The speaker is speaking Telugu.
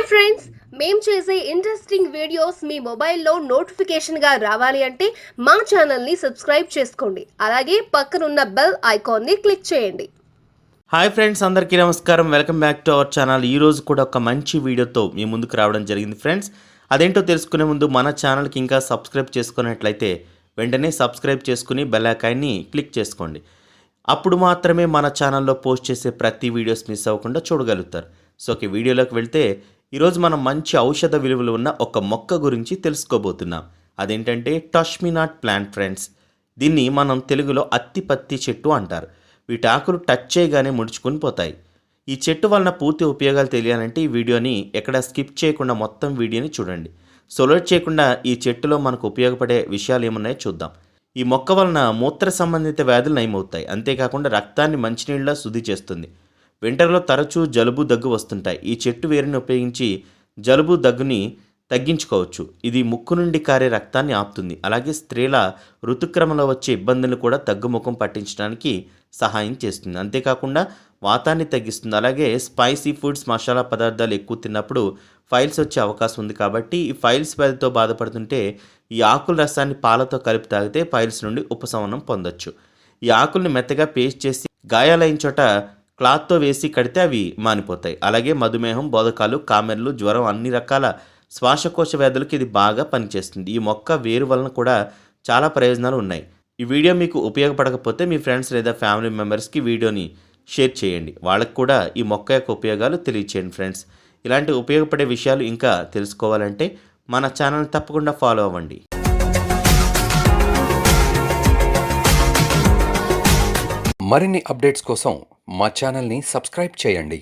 హాయ్ ఫ్రెండ్స్, మేము చేసే ఇంట్రెస్టింగ్ వీడియోస్ మీ మొబైల్లో నోటిఫికేషన్గా రావాలి అంటే మా ఛానల్ని సబ్స్క్రైబ్ చేసుకోండి. అలాగే పక్కనున్న బెల్ ఐకాన్ని క్లిక్ చేయండి. హాయ్ ఫ్రెండ్స్, అందరికీ నమస్కారం. Welcome back to our channel. ఈరోజు కూడా ఒక మంచి వీడియోతో మీ ముందుకు రావడం జరిగింది ఫ్రెండ్స్. అదేంటో తెలుసుకునే ముందు మన ఛానల్కి ఇంకా సబ్స్క్రైబ్ చేసుకున్నట్లయితే వెంటనే సబ్స్క్రైబ్ చేసుకుని బెల్ ఐకాన్ని క్లిక్ చేసుకోండి. అప్పుడు మాత్రమే మన ఛానల్లో పోస్ట్ చేసే ప్రతి వీడియోస్ మిస్ అవ్వకుండా చూడగలుగుతారు. సో వీడియోలోకి వెళ్తే ఈరోజు మనం మంచి ఔషధ విలువలు ఉన్న ఒక మొక్క గురించి తెలుసుకోబోతున్నాం. అదేంటంటే టష్మినాట్ ప్లాంట్ ఫ్రెండ్స్. దీన్ని మనం తెలుగులో అత్తిపత్తి చెట్టు అంటారు. వీటి ఆకులు టచ్ చేయగానే ముడుచుకొని పోతాయి. ఈ చెట్టు వలన పూర్తి ఉపయోగాలు తెలియాలంటే ఈ వీడియోని ఎక్కడ స్కిప్ చేయకుండా మొత్తం వీడియోని చూడండి. సొలెట్ చేయకుండా ఈ చెట్టులో మనకు ఉపయోగపడే విషయాలు ఏమున్నాయో చూద్దాం. ఈ మొక్క వలన మూత్ర సంబంధిత వ్యాధులు నయమవుతాయి. అంతేకాకుండా రక్తాన్ని మంచినీళ్ళ శుద్ధి చేస్తుంది. వింటర్లో తరచూ జలుబు దగ్గు వస్తుంటాయి. ఈ చెట్టు వేరుని ఉపయోగించి జలుబు దగ్గుని తగ్గించుకోవచ్చు. ఇది ముక్కు నుండి కారే రక్తాన్ని ఆపుతుంది. అలాగే స్త్రీల ఋతుక్రమంలో వచ్చే ఇబ్బందులను కూడా తగ్గుముఖం పట్టించడానికి సహాయం చేస్తుంది. అంతేకాకుండా వాతాన్ని తగ్గిస్తుంది. అలాగే స్పైసీ ఫుడ్స్, మసాలా పదార్థాలు ఎక్కువ తిన్నప్పుడు ఫైల్స్ వచ్చే అవకాశం ఉంది. కాబట్టి ఈ ఫైల్స్ వ్యాధితో బాధపడుతుంటే ఈ ఆకుల రసాన్ని పాలతో కలిపి తాగితే ఫైల్స్ నుండి ఉపశమనం పొందొచ్చు. ఈ ఆకుల్ని మెత్తగా పేస్ట్ చేసి గాయాలైన చోట క్లాత్తో వేసి కడితే అవి మానిపోతాయి. అలాగే మధుమేహం, బోధకాలు, కామెర్లు, జ్వరం, అన్ని రకాల శ్వాసకోశ వ్యాధులకు ఇది బాగా పనిచేస్తుంది. ఈ మొక్క వేరు వలన కూడా చాలా ప్రయోజనాలు ఉన్నాయి. ఈ వీడియో మీకు ఉపయోగపడకపోతే మీ ఫ్రెండ్స్ లేదా ఫ్యామిలీ మెంబర్స్కి వీడియోని షేర్ చేయండి. వాళ్ళకు కూడా ఈ మొక్క యొక్క ఉపయోగాలు తెలియచేయండి ఫ్రెండ్స్. ఇలాంటి ఉపయోగపడే విషయాలు ఇంకా తెలుసుకోవాలంటే మన ఛానల్ తప్పకుండా ఫాలో అవ్వండి. మరిన్ని అప్డేట్స్ కోసం మా ఛానల్ని సబ్స్క్రైబ్ చేయండి.